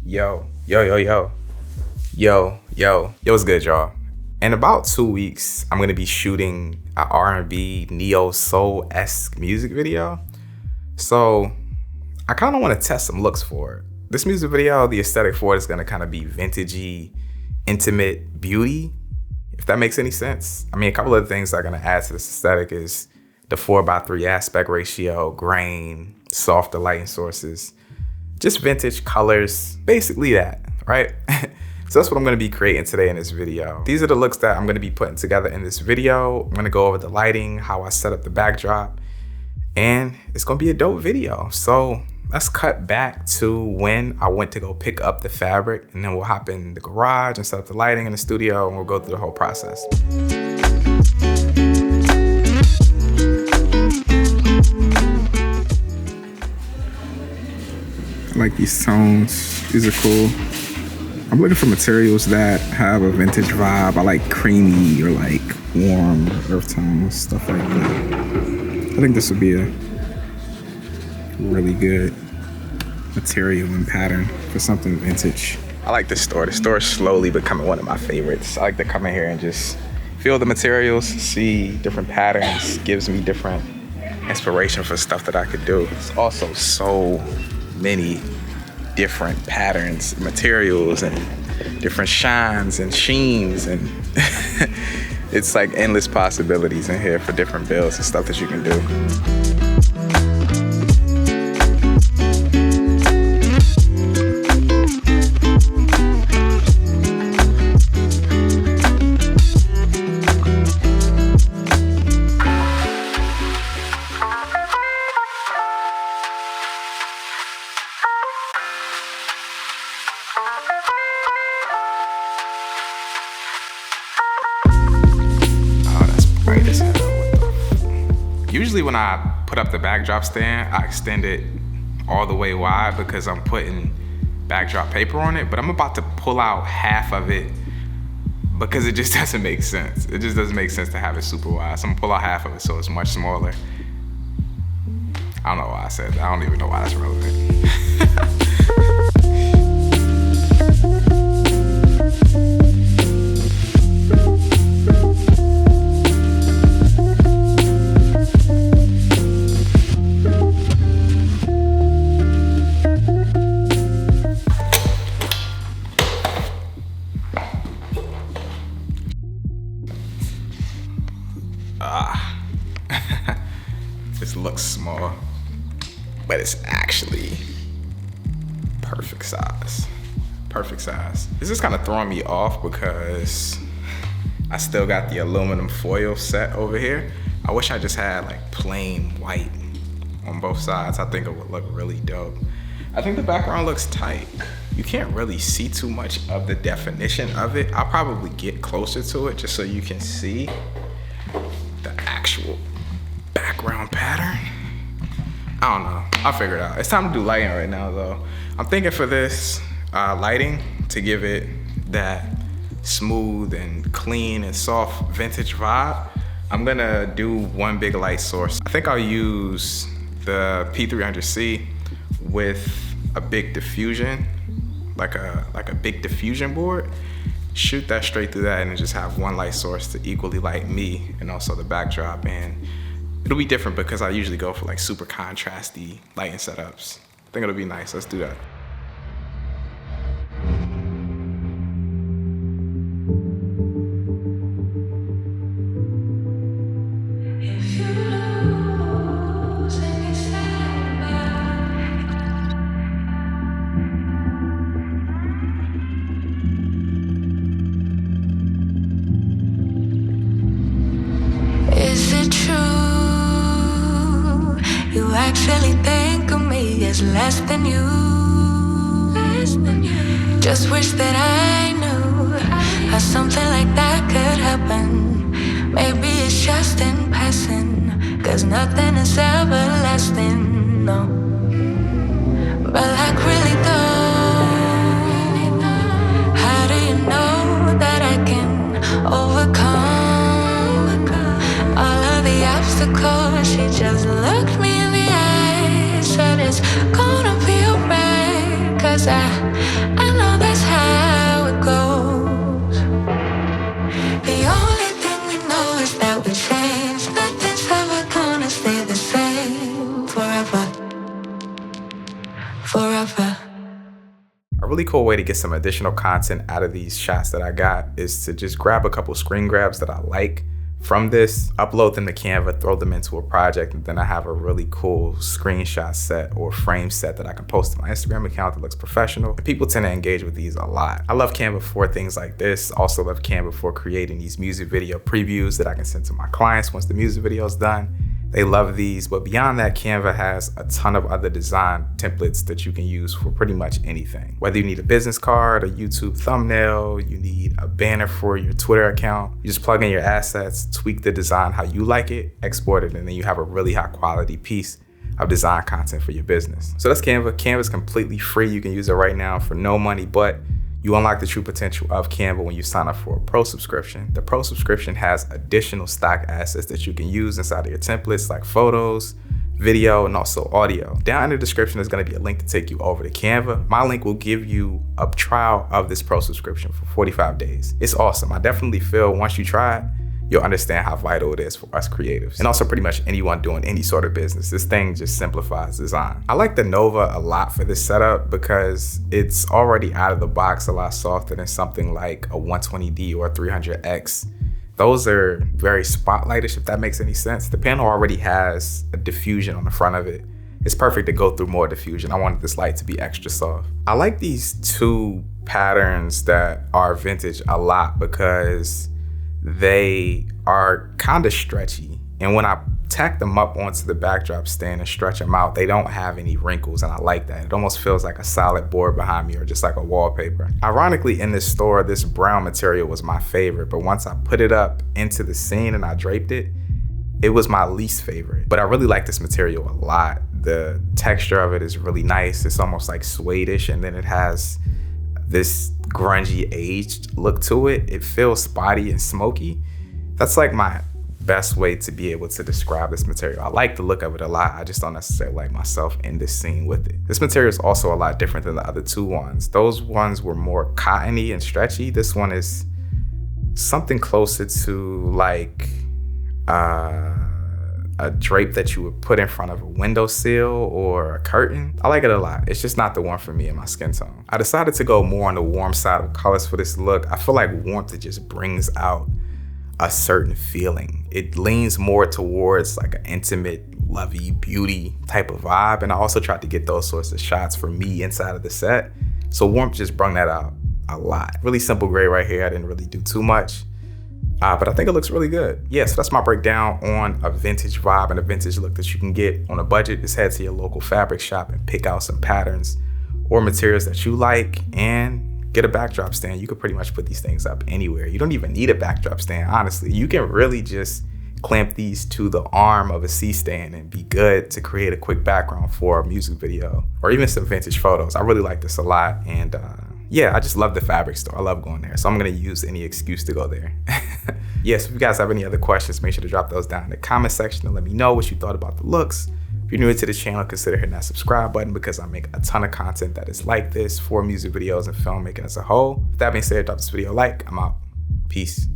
Yo, what's good, y'all? In about 2 weeks, I'm gonna be shooting a R&B neo soul-esque music video. So I kind of want to test some looks for it. This music video, the aesthetic for it is gonna kind of be vintagey, intimate beauty, if that makes any sense. I mean, a couple of things that are gonna add to this aesthetic is the 4:3 aspect ratio, grain, softer lighting sources, just vintage colors, basically that, right? So that's what I'm gonna be creating today in this video. These are the looks that I'm gonna be putting together in this video. I'm gonna go over the lighting, how I set up the backdrop, and it's gonna be a dope video. So let's cut back to when I went to go pick up the fabric, and then we'll hop in the garage and set up the lighting in the studio, and we'll go through the whole process. I like these tones, these are cool. I'm looking for materials that have a vintage vibe. I like creamy or like warm earth tones, stuff like that. I think this would be a really good material and pattern for something vintage. I like this store. The store is slowly becoming one of my favorites. I like to come in here and just feel the materials, see different patterns, gives me different inspiration for stuff that I could do. It's also so many different patterns, materials, and different shines and sheens, and it's like endless possibilities in here for different builds and stuff that you can do. Usually when I put up the backdrop stand, I extend it all the way wide because I'm putting backdrop paper on it, but I'm about to pull out half of it because it just doesn't make sense. It just doesn't make sense to have it super wide. So I'm gonna pull out half of it so it's much smaller. I don't know why I said that. I don't even know why that's relevant. This looks small, but it's actually perfect size. Perfect size. This is kind of throwing me off because I still got the aluminum foil set over here. I wish I just had like plain white on both sides. I think it would look really dope. I think the background looks tight. You can't really see too much of the definition of it. I'll probably get closer to it just so you can see the actual background pattern. I don't know, I'll figure it out. It's time to do lighting right now though. I'm thinking for this lighting to give it that smooth and clean and soft vintage vibe, I'm gonna do one big light source. I think I'll use the P300C with a big diffusion, like a big diffusion board. Shoot that straight through that and then just have one light source to equally light me and also the backdrop. And it'll be different because I usually go for like super contrasty lighting setups. I think it'll be nice. Let's do that. You actually think of me as less than you. Just wish that I knew how something like that could happen. Maybe it's just in passing, 'cause nothing is everlasting, no. But like really though, how do you know that I can overcome all of the obstacles? She just looked me in the eye, said it's gonna be alright, 'cause I really cool way to get some additional content out of these shots that I got is to just grab a couple screen grabs that I like from this, upload them to Canva, throw them into a project, and then I have a really cool screenshot set or frame set that I can post to my Instagram account that looks professional. And people tend to engage with these a lot. I love Canva for things like this. Also love Canva for creating these music video previews that I can send to my clients once the music video is done. They love these, but beyond that, Canva has a ton of other design templates that you can use for pretty much anything. Whether you need a business card, a YouTube thumbnail, you need a banner for your Twitter account, you just plug in your assets, tweak the design how you like it, export it, and then you have a really high quality piece of design content for your business. So that's Canva. Canva is completely free. You can use it right now for no money, but you unlock the true potential of Canva when you sign up for a pro subscription. The pro subscription has additional stock assets that you can use inside of your templates like photos, video, and also audio. Down in the description is going to be a link to take you over to Canva. My link will give you a trial of this pro subscription for 45 days. It's awesome. I definitely feel once you try it, you'll understand how vital it is for us creatives. And also pretty much anyone doing any sort of business. This thing just simplifies design. I like the Nova a lot for this setup because it's already out of the box a lot softer than something like a 120D or a 300X. Those are very spotlightish, if that makes any sense. The panel already has a diffusion on the front of it. It's perfect to go through more diffusion. I wanted this light to be extra soft. I like these two patterns that are vintage a lot because they are kind of stretchy. And when I tack them up onto the backdrop stand and stretch them out, they don't have any wrinkles, and I like that. It almost feels like a solid board behind me or just like a wallpaper. Ironically, in this store, this brown material was my favorite, but once I put it up into the scene and I draped it, it was my least favorite. But I really like this material a lot. The texture of it is really nice. It's almost like suede-ish, and then it has this grungy aged look to it. It feels spotty and smoky. That's like my best way to be able to describe this material. I like the look of it a lot. I just don't necessarily like myself in this scene with it. This material is also a lot different than the other two ones. Those ones were more cottony and stretchy. This one is something closer to like a drape that you would put in front of a windowsill or a curtain. I like it a lot. It's just not the one for me and my skin tone. I decided to go more on the warm side of colors for this look. I feel like warmth, it just brings out a certain feeling. It leans more towards like an intimate, lovey, beauty type of vibe. And I also tried to get those sorts of shots for me inside of the set. So warmth just brought that out a lot. Really simple gray right here. I didn't really do too much. But I think it looks really good. Yeah, so that's my breakdown on a vintage vibe and a vintage look that you can get on a budget. Just head to your local fabric shop and pick out some patterns or materials that you like and get a backdrop stand. You could pretty much put these things up anywhere. You don't even need a backdrop stand, honestly. You can really just clamp these to the arm of a C-stand and be good to create a quick background for a music video or even some vintage photos. I really like this a lot. And yeah, I just love the fabric store. I love going there. So I'm gonna use any excuse to go there. Yes, if you guys have any other questions, make sure to drop those down in the comment section and let me know what you thought about the looks. If you're new to this channel, consider hitting that subscribe button because I make a ton of content that is like this for music videos and filmmaking as a whole. With that being said, drop this video a like. I'm out. Peace.